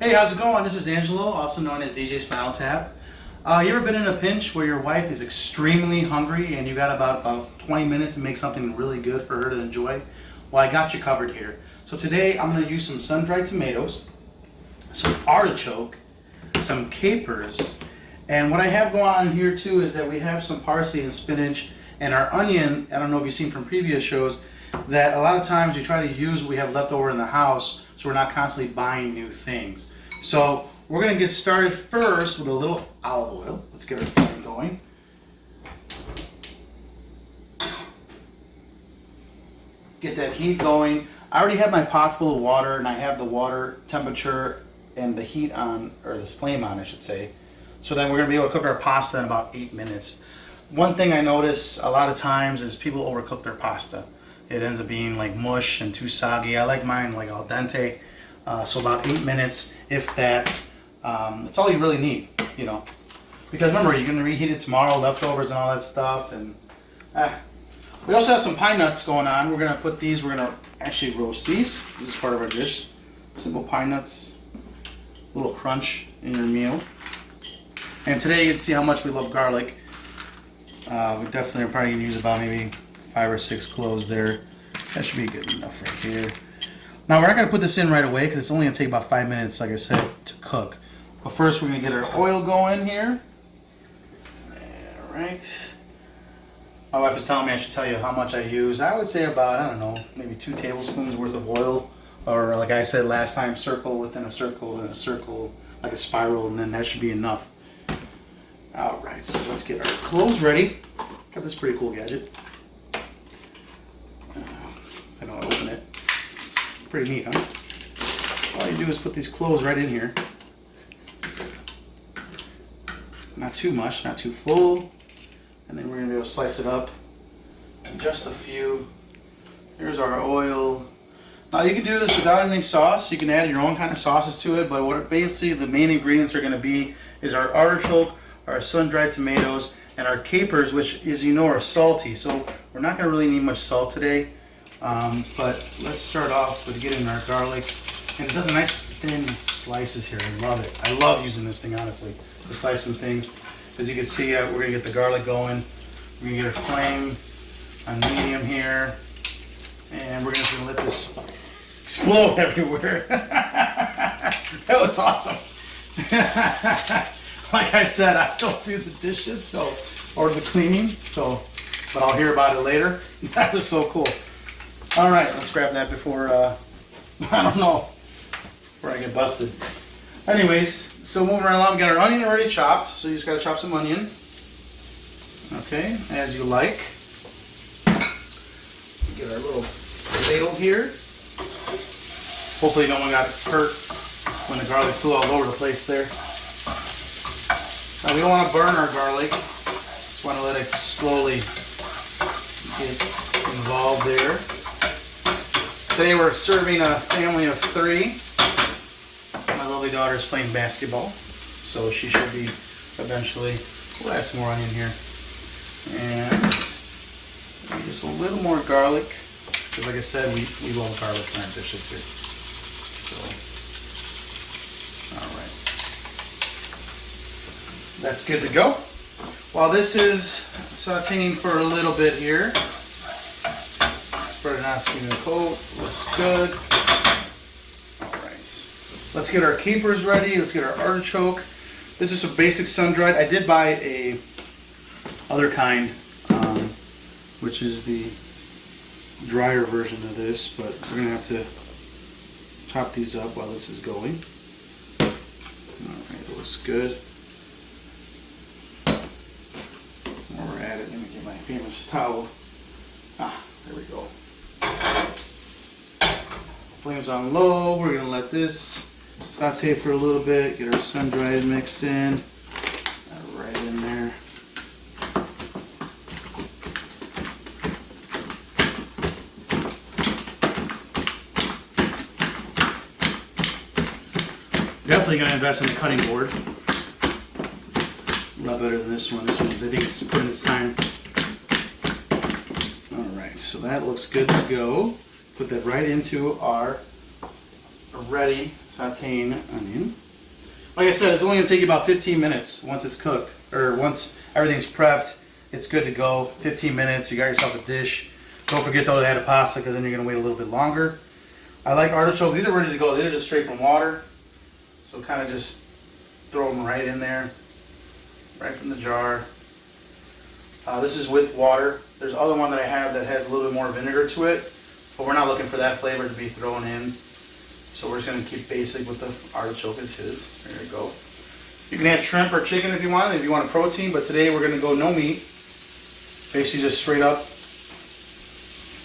Hey, how's it going? This is Angelo, also known as DJ Spinal Tap. You ever been in a pinch where your wife is extremely hungry and you got about 20 minutes to make something really good for her to enjoy? Well, I got you covered here. So today I'm going to use some sun-dried tomatoes, some artichoke, some capers, and what I have going on here too is that we have some parsley and spinach and our onion. I don't know if you've seen from previous shows that a lot of times we try to use what we have left over in the house so we're not constantly buying new things. So we're going to get started first with a little olive oil. Let's get our flame going. Get that heat going. I already have my pot full of water and I have the water temperature and the heat on, or the flame on I should say. So then we're going to be able to cook our pasta in about 8 minutes. One thing I notice a lot of times is people overcook their pasta. It ends up being like mush and too soggy. I like mine like al dente. So about 8 minutes, if that. That's all you really need, you know. Because remember, you're going to reheat it tomorrow, leftovers and all that stuff. And we also have some pine nuts going on. We're going to put these, we're going to actually roast these. This is part of our dish. Simple pine nuts, a little crunch in your meal. And today you can see how much we love garlic. We definitely are probably going to use about maybe 5 or 6 cloves there. That should be good enough right here. Now we're not going to put this in right away because it's only going to take about 5 minutes, like I said, to cook. But first we're going to get our oil going here. Alright. My wife was telling me I should tell you how much I use. I would say about, I don't know, maybe 2 tablespoons worth of oil. Or like I said last time, circle within a circle and a circle, like a spiral, and then that should be enough. Alright, so let's get our cloves ready. Got this pretty cool gadget. I know how to open it. Pretty neat, huh? So all you do is put these cloves right in here. Not too much, not too full. And then we're going to be able to slice it up in just a few. Here's our oil. Now you can do this without any sauce. You can add your own kind of sauces to it, but what basically the main ingredients are going to be is our artichoke, our sun-dried tomatoes, and our capers, which, as you know, are salty. So we're not going to really need much salt today. But let's start off with getting our garlic. And it does a nice thin slices here. I love it. I love using this thing, honestly, to slice some things. As you can see, we're going to get the garlic going. We're going to get our flame on medium here. And we're going to let this explode everywhere. That was awesome. Like I said, I don't do the dishes or the cleaning, but I'll hear about it later. That was so cool. All right, let's grab that before, I don't know, before I get busted. Anyways, so moving right along, we got our onion already chopped, so you just got to chop some onion. Okay, as you like. Get our little ladle here. Hopefully no one got hurt when the garlic flew all over the place there. Now we don't want to burn our garlic, just want to let it slowly get involved there. Today we're serving a family of 3. My lovely daughter is playing basketball, so she should be eventually. We'll add some more onion here. And just a little more garlic, because like I said, we love garlic in our dishes here. So, alright. That's good to go. While this is sauteing for a little bit here, spread it out, give it a coat. Looks good. Alright. Let's get our capers ready. Let's get our artichoke. This is some basic sun-dried. I did buy a other kind, which is the drier version of this, but we're going to have to chop these up while this is going. Alright, looks good. While we're at it, let me get my famous towel. There we go. Flames on low. We're going to let this saute for a little bit. Get our sun-dried mixed in. Right in there. Definitely going to invest in the cutting board. A lot better than this one. This one's, I think it's put in its time. Alright, so that looks good to go. Put that right into our ready sauteing onion. Like I said, it's only going to take you about 15 minutes once it's cooked, or once everything's prepped. It's good to go. 15 minutes, you got yourself a dish. Don't forget though to add a pasta because then you're going to wait a little bit longer. I like artichoke. These are ready to go. They're just straight from water. So kind of just throw them right in there, right from the jar. This is with water. There's other one that I have that has a little bit more vinegar to it, but we're not looking for that flavor to be thrown in. So we're just going to keep basic with the artichoke as his. There you go. You can add shrimp or chicken if you want a protein, but today we're going to go no meat. Basically just straight up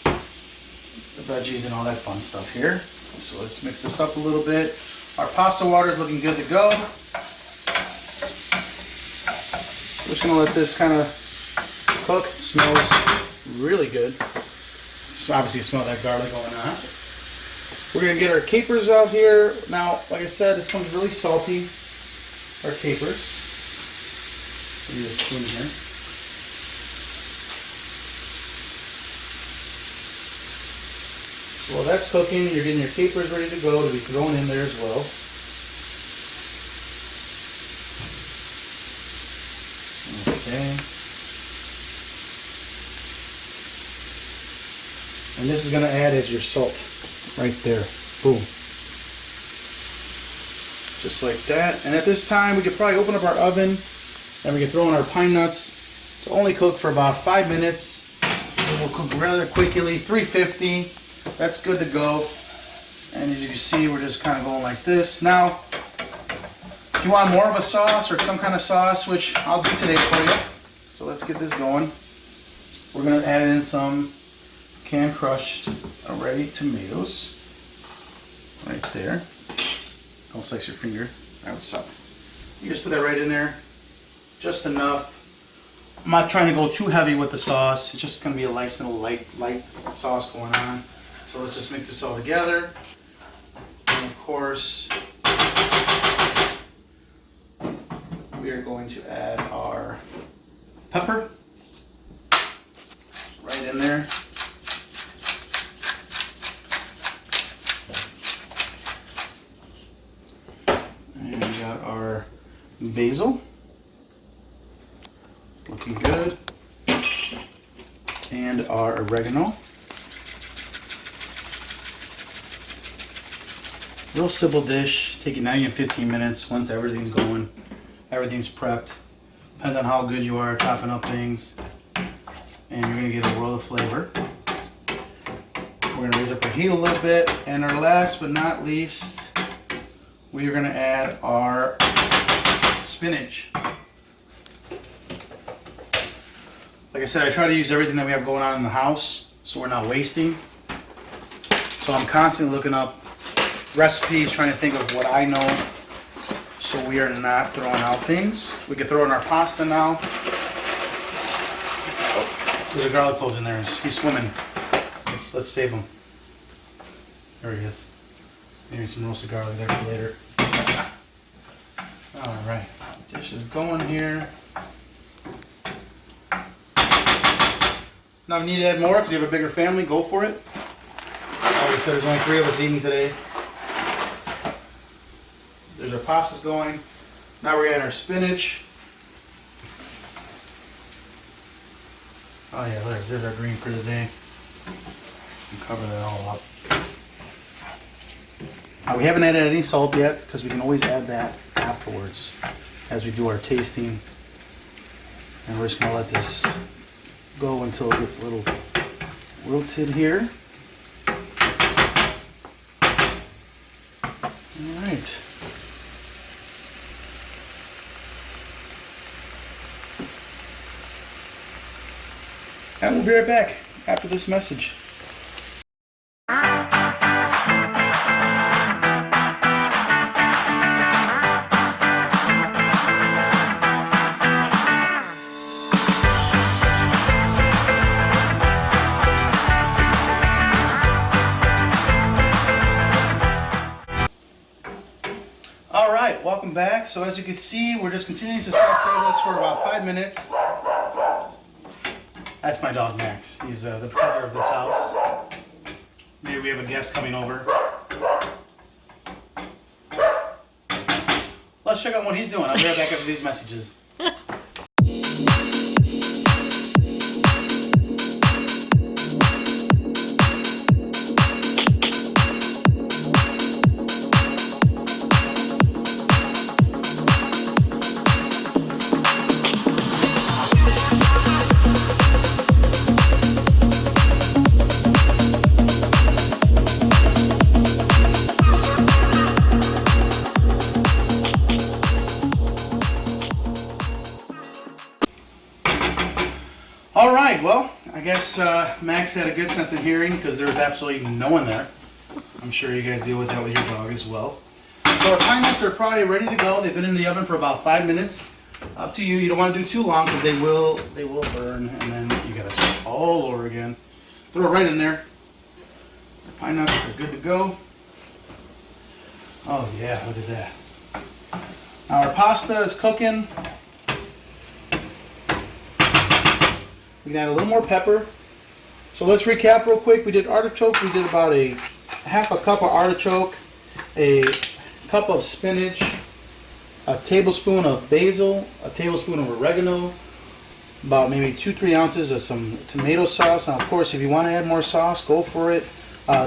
the veggies and all that fun stuff here. So let's mix this up a little bit. Our pasta water is looking good to go. We're just going to let this kind of cook. It smells really good. So obviously you smell that garlic going on. We're going to get our capers out here. Now, like I said, this one's really salty. Our capers. Use a spoon here. While that's cooking, you're getting your capers ready to go to be thrown in there as well. Okay. And this is going to add as your salt right there. Boom. Just like that. And at this time, we could probably open up our oven and we can throw in our pine nuts. It's only cooked for about 5 minutes. It will cook rather quickly, 350. That's good to go. And as you can see, we're just kind of going like this. Now, if you want more of a sauce or some kind of sauce, which I'll do today for you. So let's get this going. We're going to add in some canned crushed already tomatoes. Right there. Don't slice your finger. That's up. You just put that right in there. Just enough. I'm not trying to go too heavy with the sauce. It's just going to be a nice little light sauce going on. So let's just mix this all together. And of course, we are going to add our pepper right in there. And we got our basil. Looking good. And our oregano. Real simple dish. Take you 9 and 15 minutes once everything's going. Everything's prepped. Depends on how good you are chopping up things. And you're going to get a world of flavor. We're going to raise up our heat a little bit. And our last but not least, we are going to add our spinach. Like I said, I try to use everything that we have going on in the house so we're not wasting. So I'm constantly looking up recipes, trying to think of what I know so we are not throwing out things. We can throw in our pasta now. Oh, there's a garlic clove in there. He's swimming. Let's save him. There he is. Maybe some roasted garlic there for later. Alright, dish is going here. Now if you need to add more because you have a bigger family, go for it. Like I said, there's only 3 of us eating today. There's our pastas going. Now we're adding our spinach. Oh yeah, there's our green for the day. Cover that all up. Now we haven't added any salt yet because we can always add that afterwards as we do our tasting. And we're just going to let this go until it gets a little wilted here. Alright. And we'll be right back after this message. Alright, welcome back. So as you can see, we're just continuing to saute this for about 5 minutes. That's my dog Max. He's the protector of this house. Maybe we have a guest coming over. let's check out what he's doing. I'll be right back after these messages. All right, well, I guess Max had a good sense of hearing because there was absolutely no one there. I'm sure you guys deal with that with your dog as well. So our pine nuts are probably ready to go. They've been in the oven for about 5 minutes. Up to you. You don't want to do too long because they will burn, and then you gotta start all over again. Throw it right in there. Our pine nuts are good to go. Oh yeah, look at that. Now our pasta is cooking. We can add a little more pepper. So let's recap real quick. We did artichoke. We did about half a cup of artichoke, a cup of spinach, a tablespoon of basil, a tablespoon of oregano, about maybe 2-3 ounces of some tomato sauce. Now, of course, if you want to add more sauce, go for it.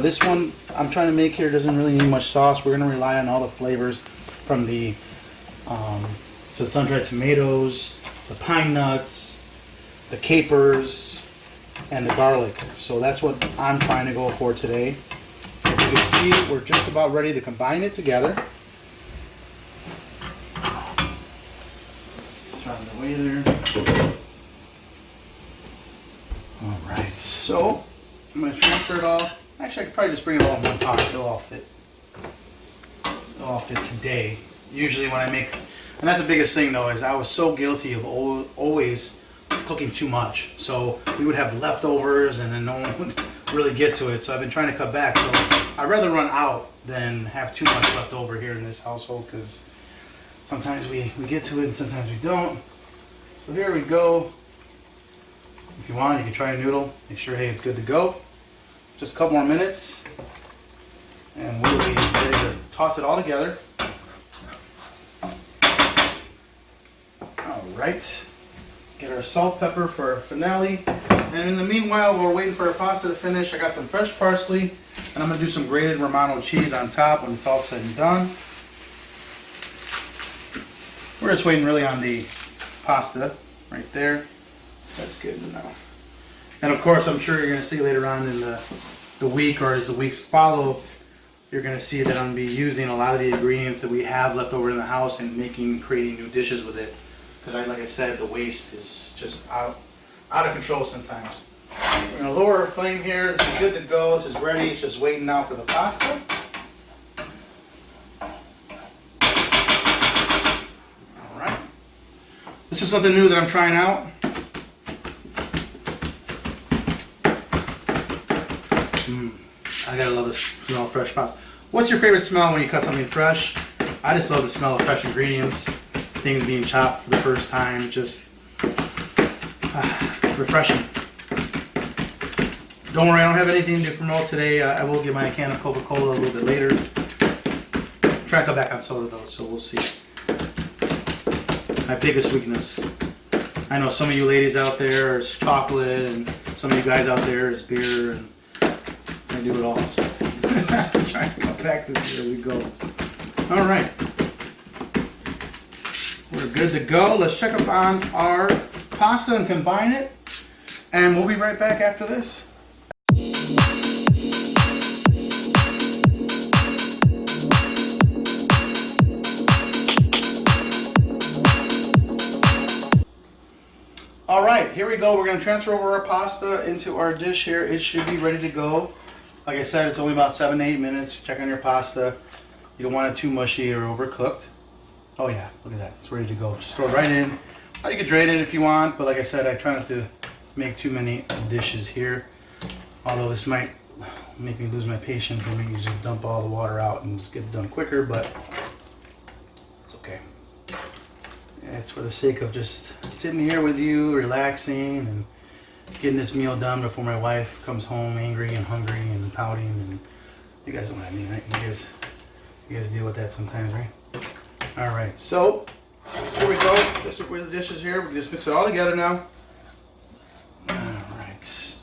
This one I'm trying to make here doesn't really need much sauce. We're going to rely on all the flavors from the sun-dried tomatoes, the pine nuts, the capers, and the garlic. So that's what I'm trying to go for today. As you can see, we're just about ready to combine it together. It's out of the way there. Alright, so I'm going to transfer it all. Actually, I could probably just bring it all in one pot. It'll all fit. It'll all fit today. Usually when I make, and that's the biggest thing though, is I was so guilty of always cooking too much. So we would have leftovers and then no one would really get to it. So I've been trying to cut back. So I'd rather run out than have too much left over here in this household, because sometimes we get to it and sometimes we don't. So here we go. If you want, you can try a noodle. Make sure, hey, it's good to go. Just a couple more minutes and we'll be ready to toss it all together. All right. Get our salt, pepper for our finale. And in the meanwhile, while we're waiting for our pasta to finish, I got some fresh parsley, and I'm gonna do some grated Romano cheese on top when it's all said and done. We're just waiting really on the pasta right there. That's good enough. And of course, I'm sure you're gonna see later on in the week, or as the weeks follow, you're gonna see that I'm gonna be using a lot of the ingredients that we have left over in the house and creating new dishes with it. Because like I said, the waste is just out of control sometimes. We're going to lower our flame here. This is good to go. This is ready. It's just waiting now for the pasta. Alright. This is something new that I'm trying out. I gotta love the smell of fresh pasta. What's your favorite smell when you cut something fresh? I just love the smell of fresh ingredients. Things being chopped for the first time, just refreshing. Don't worry, I don't have anything to promote today. I will get my can of Coca-Cola a little bit later. Try to cut back on soda though, so we'll see. My biggest weakness. I know some of you ladies out there is chocolate, and some of you guys out there is beer, and I do it all. So trying to cut back this year. We go. All right. We're good to go. Let's check up on our pasta and combine it. And we'll be right back after this. All right, here we go. We're going to transfer over our pasta into our dish here. It should be ready to go. Like I said, it's only about 7 to 8 minutes. Check on your pasta. You don't want it too mushy or overcooked. Oh yeah, look at that. It's ready to go. Just throw it right in. Or you can drain it if you want, but like I said, I try not to make too many dishes here. Although this might make me lose my patience and make me just dump all the water out and just get it done quicker, but it's okay. It's for the sake of just sitting here with you, relaxing, and getting this meal done before my wife comes home angry and hungry and pouting. And you guys know what I mean, right? You guys deal with that sometimes, right? All right, so here we go. This is where the dish is here. We can just mix it all together now. All right.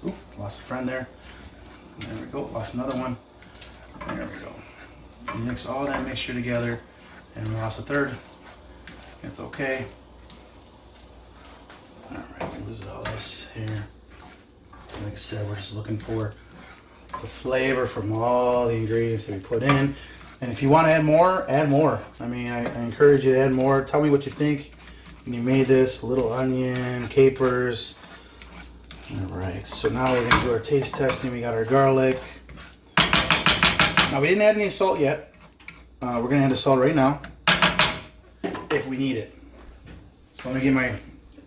Oop, lost a friend there. There we go. Lost another one. There we go. Mix all that mixture together, and we lost a third. It's okay. All right, we lose all this here. Like I said, we're just looking for the flavor from all the ingredients that we put in. And if you want to add more, add more. I mean, I encourage you to add more. Tell me what you think when you made this. Little onion, capers. All right, so now we're going to do our taste testing. We got our garlic. Now, we didn't add any salt yet. We're going to add the salt right now if we need it. So I'm going to get my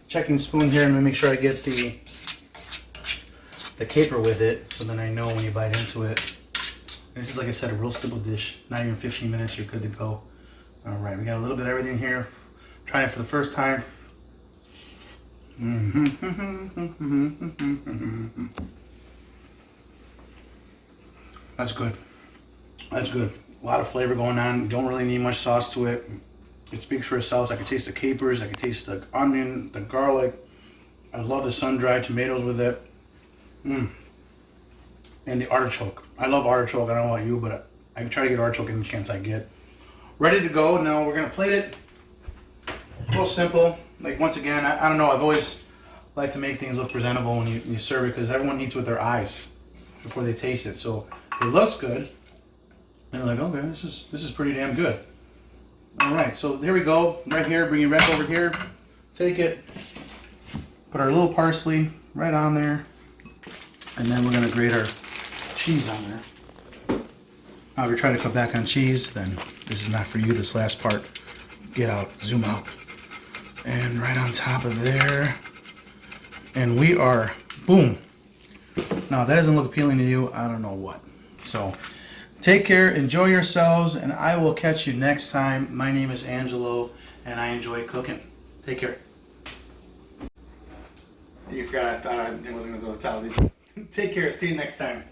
checking spoon here and make sure I get the caper with it, so then I know when you bite into it. This is, like I said, a real simple dish. Not even 15 minutes, you're good to go. All right, we got a little bit of everything here. Trying it for the first time. That's good. That's good. A lot of flavor going on. Don't really need much sauce to it. It speaks for itself. I can taste the capers. I can taste the onion, the garlic. I love the sun-dried tomatoes with it. And the artichoke. I love artichoke. I don't know about you, but I can try to get artichoke any chance I get. Ready to go. Now we're going to plate it. Real simple. Like, once again, I don't know. I've always liked to make things look presentable when you serve it, because everyone eats with their eyes before they taste it. So if it looks good, they're like, okay, this is pretty damn good. All right, so here we go. Right here, bring your rack over here. Take it. Put our little parsley right on there. And then we're going to grate our cheese on there. Now, if you're trying to cut back on cheese, then this is not for you, this last part. Get out, zoom out. And right on top of there. And we are, boom. Now, if that doesn't look appealing to you, I don't know what. So, take care, enjoy yourselves, and I will catch you next time. My name is Angelo, and I enjoy cooking. Take care. You forgot I thought I wasn't going to do a towel. Take care. See you next time.